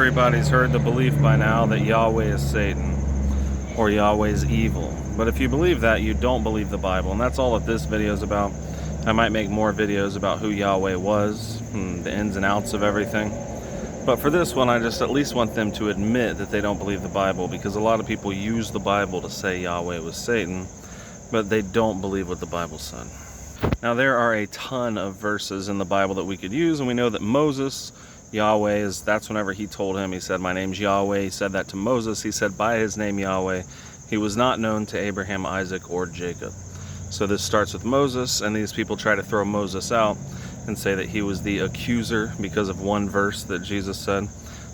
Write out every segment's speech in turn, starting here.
everybody's heard the belief by now that Yahweh is Satan, or Yahweh's evil. But if you believe that, you don't believe the Bible, and that's all that this video is about. I might make more videos about who Yahweh was, the ins and outs of everything. But for this one, I just at least want them to admit that they don't believe the Bible, because a lot of people use the Bible to say Yahweh was Satan, but they don't believe what the Bible said. Now, there are a ton of verses in the Bible that we could use, and we know that Moses, Yahweh, that's whenever he told him, he said, "My name's Yahweh." He said that to Moses. He said, by his name Yahweh. He was not known to Abraham, Isaac, or Jacob. So this starts with Moses, and these people try to throw Moses out and say that he was the accuser because of one verse that Jesus said.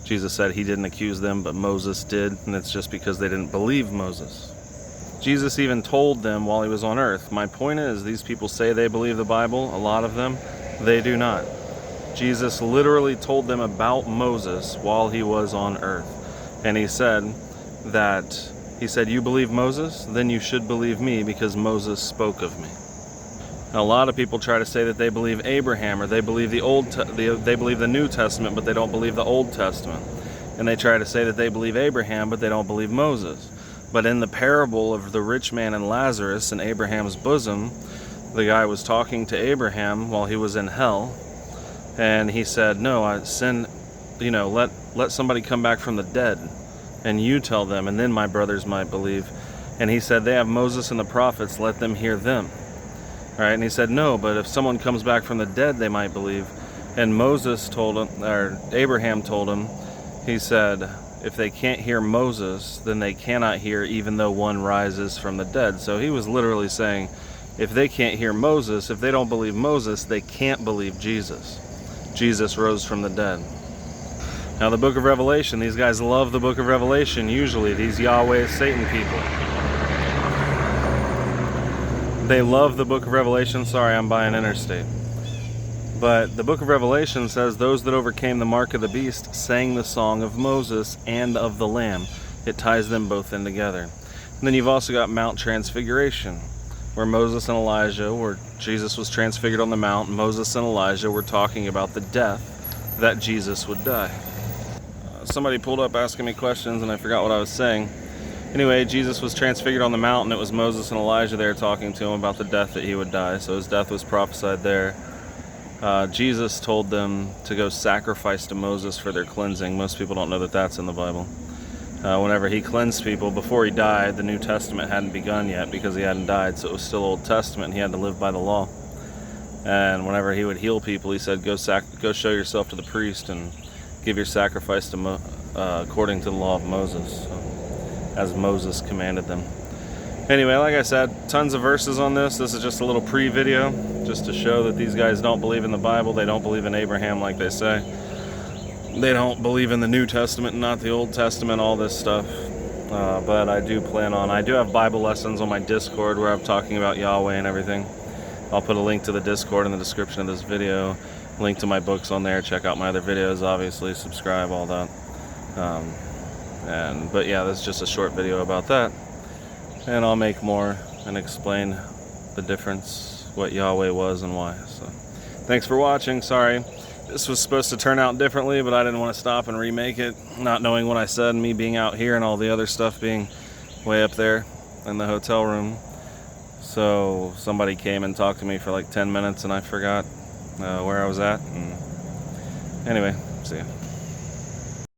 Jesus said he didn't accuse them, but Moses did, and it's just because they didn't believe Moses. Jesus even told them while he was on earth. My point is, these people say they believe the Bible, a lot of them, they do not. Jesus literally told them about Moses while he was on earth. And he said, you believe Moses? Then you should believe me, because Moses spoke of me. Now, a lot of people try to say that they believe Abraham, or they believe they believe the New Testament, but they don't believe the Old Testament. And they try to say that they believe Abraham, but they don't believe Moses. But in the parable of the rich man and Lazarus in Abraham's bosom, the guy was talking to Abraham while he was in hell, and he said, "No, let somebody come back from the dead, and you tell them, and then my brothers might believe." And he said, "They have Moses and the prophets, let them hear them." All right, and he said, "No, but if someone comes back from the dead, they might believe." And Moses told him, or Abraham told him, he said, if they can't hear Moses, then they cannot hear even though one rises from the dead. So he was literally saying, if they can't hear Moses, if they don't believe Moses, they can't believe Jesus. Jesus rose from the dead. Now, the book of Revelation, these guys love the book of Revelation, usually, these Yahweh Satan people. They love the book of Revelation. Sorry, I'm by an interstate. But the book of Revelation says those that overcame the mark of the beast sang the song of Moses and of the Lamb. It ties them both in together. And then you've also got Mount Transfiguration, where Moses and Elijah, where Jesus was transfigured on the mount, Moses and Elijah were talking about the death that Jesus would die. Somebody pulled up asking me questions, and I forgot what I was saying. Anyway, Jesus was transfigured on the mountain. It was Moses and Elijah there talking to him about the death that he would die. So his death was prophesied there. Jesus told them to go sacrifice to Moses for their cleansing. Most people don't know that that's in the Bible. Whenever he cleansed people, before he died, the New Testament hadn't begun yet because he hadn't died, so it was still Old Testament, and he had to live by the law. And whenever he would heal people, he said, go show yourself to the priest and give your sacrifice to according to the law of Moses, so, as Moses commanded them. Anyway, like I said, tons of verses on this. This is just a little pre-video, just to show that these guys don't believe in the Bible. They don't believe in Abraham like they say. They don't believe in the New Testament and not the Old Testament, all this stuff. But I do have Bible lessons on my Discord where I'm talking about Yahweh and everything. I'll put a link to the Discord in the description of this video. Link to my books on there. Check out my other videos, obviously. Subscribe, all that. But yeah, that's just a short video about that. And I'll make more and explain the difference, what Yahweh was and why. So, thanks for watching. Sorry. This was supposed to turn out differently, but I didn't want to stop and remake it, not knowing what I said, me being out here and all the other stuff being way up there in the hotel room. So somebody came and talked to me for like 10 minutes, and I forgot where I was at. And anyway, see ya.